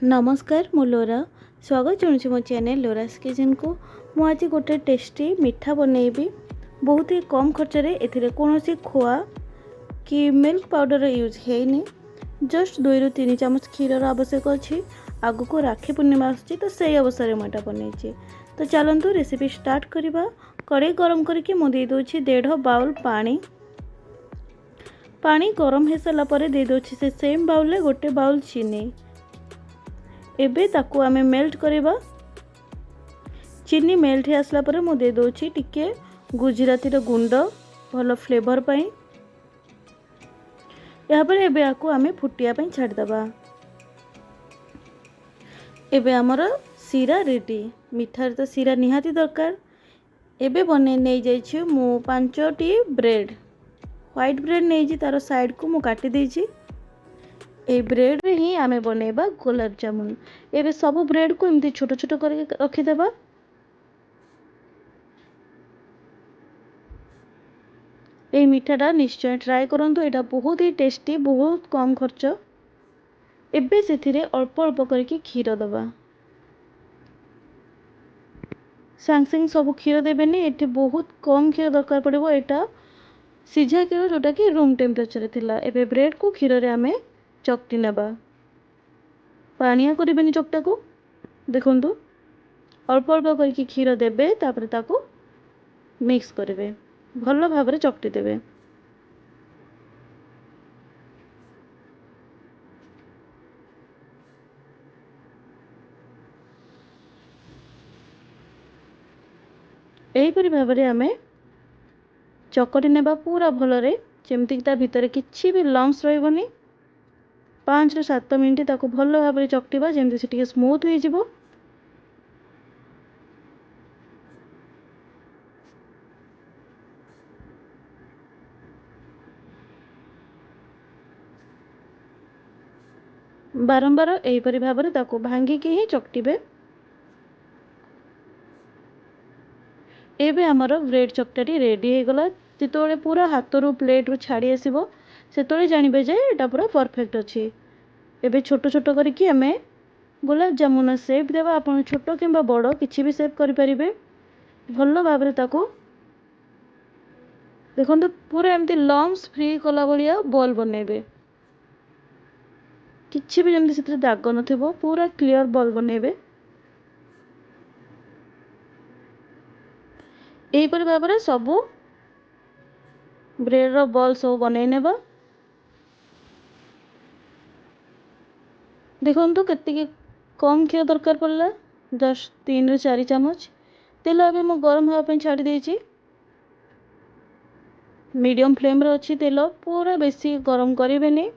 नमस्कार मु लोरा स्वागत जनाऊँ मो चैनल लोरास किचन को। मु आज गोटे टेस्टी मिठा बनैबी बहुत ही कम खर्च ए कौन खोआ कि मिल्क पाउडर यूज है जस्ट 2 ରୁ 3 चामच क्षीर आवश्यक अच्छी। आगु को राखी पूर्णिमा आसुची तो सही अवसर में यहाँ बनई। तो चलतु रेसिपी स्टार्ट करवा। कड़े गरम करके मुझे दूसरी 1.5 बाउल पानी। पानी गरम हो सारापर दे दूसरी से सेम बाउल गोटे बाउल चीनी। एबे ताकू आमे मेल्ट करवा। चीनी मेल्ट हो आसला परे मु दे दोछि टिके गुजराती गुंड भल फ्लेवर पाई। यहाँ पर एबे आकु आमे फुटिया पाई छाड़ दबा। एबे हमर सीरा रेडी। मिठार तो सीरा निहाती दरकार। एबे बने नहीं जाइछि मु 5टी ब्रेड व्हाइट ब्रेड नहीं तार साइड को मु काटी देछि। ए ब्रेड रे ही आमे बनेबा गुलाब जामुन। एबे सब ब्रेड को एमती छोट छोट करके रखी देबा। ए मिठाटा निश्चय ट्राई करंतु। एटा बहुत ही टेस्टी, बहुत कम खर्च। एबे सेथिरे अल्प अल्प करके क्षीर दबा। सांग सांग सब क्षीर देबेनी। एठी बहुत कम क्षीर दरकार पड़िबो। एटा सिझा क्षीर जोटा कि रूम टेम्परेचर थिला। एबे ब्रेड को क्षीर रे आमे चकटी नेबा। पानिया करिबेनी चकटा को। देखंतु अल्प अल्प करके क्षीर देबे तापर ताको मिक्स करेंगे। भल भाव चकटी देवे। एहीपरि भाव में आमे चकटी नेबा पूरा भलरे जेमती ता भितर किछि भी लम्स रहबनी। 5 ରୁ 7 मिनिट ताको भल भाव चकटिबा जेमती से टिके स्मूथ हो जिवो। बारंबार एहीपरि भाव में ताको भांगिकी ही चकटिबे। एबे हमर ब्रेड चकटाटी रेडी हो गला। जितोले पूरा हाथ रू प्लेट रू छाड़ी आसीबो सेतोले जानिबे जे एटा पूरा परफेक्ट अछि। एबे छोट छोट करके हमें गुलाब जामुन शेप देवा। आपण छोट किंबा बड़ किछि भी शेप करि परिबे। भल भाव में ताको देखो पूरा एमती लम्स फ्री कला भलिया बॉल बनेबे। किछि भी जमती से दाग नथिबो पूरा क्लियर बॉल बनेबे। एहीपरि भाव में सबू ब्रेड रो बॉल सब बनै नेबा। देखंतु केतिके कम क्षीर दरकार पड़ला। जस्ट 3 ରୁ 4 चामच तेल अबे मु गरम हवा पे छाड़ी देछि। मीडियम फ्लेम रे अछि तेल। पूरा बेसी गरम करिवेनी।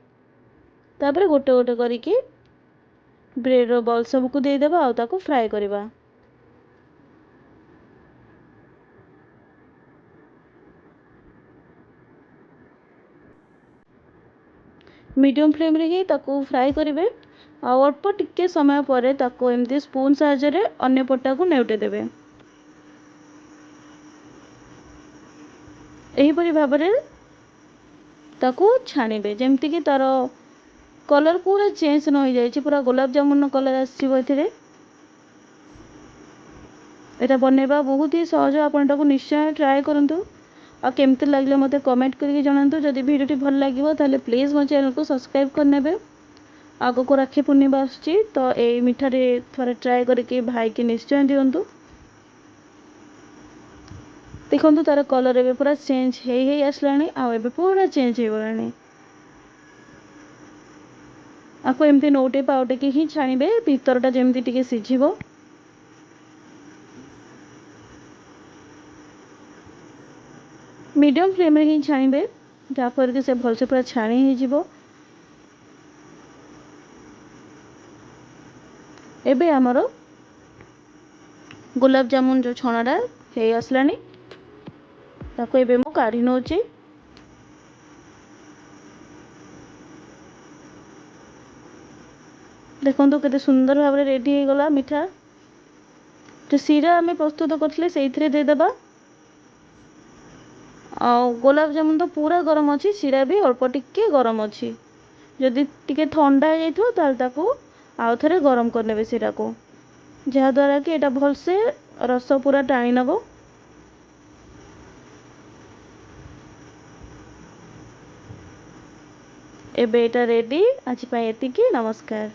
तापर गोटे गोटे करिकी ब्रेड रो बॉल सब को दे देबा आ ताको फ्राई करबा। मीडियम फ्लेम रे ही ताको फ्राई करिवे। आ अल्प टिके समय पर ताको एमती स्पून साहाय्य रे अन्य पट्टा को नेउटे देबे। एहीपरि भाव में ताको छाणीबे जेमती कि तार कलर पूरा चेंज न हो जाए। पूरा गुलाब जामुन कलर आसीबो एथिरे। एटा बनेबा बहुत ही सहज। आपण ताको निश्चय ट्राई करंतु। आ केमती लागले मते कमेंट करके जणांतु। जदि वीडियोटी भल लागिवो ताले प्लीज मो चैनल को सब्सक्राइब कर नेबे। आगो को राखी पूर्णिमा आसुची तो ए मिठारे थोड़े ट्राई करके भाई के निश्चय दियंतु। देखंतु तार कलर एबे पूरा चेंज हेई आसलानी। आ एबे पूरा चेंज हो गलानी। आपको एमती नोटे पाउटे की ही छाणीबे भीतरटा जेमती टिके सिझिबो। मीडियम फ्लेम रे ही छाणीबे जाफर के से भल से पूरा छाणी ही जिवो। एबे हमरो गुलाब जामुन जो छणाटा हे आसलानी ताको एबे मु काढी नोची। देखंतु केते सुंदर भाव रे रेडी हो गला मिठा। जो सीरा हमें प्रस्तुत करथले सेइथरे दे देबा। आ गुलाब जामुन तो पूरा गरम अच्छी। सीरा भी अल्प टिके गरम अच्छी। जदि टिके ठंडा हो जाइथो ताल ताको आउ थे गरम करने सेटा को जहाँद्वारा कि एटा भलसे रस पूरा टाणी नब। एबे एटा रेडी। आज एतिकी। नमस्कार।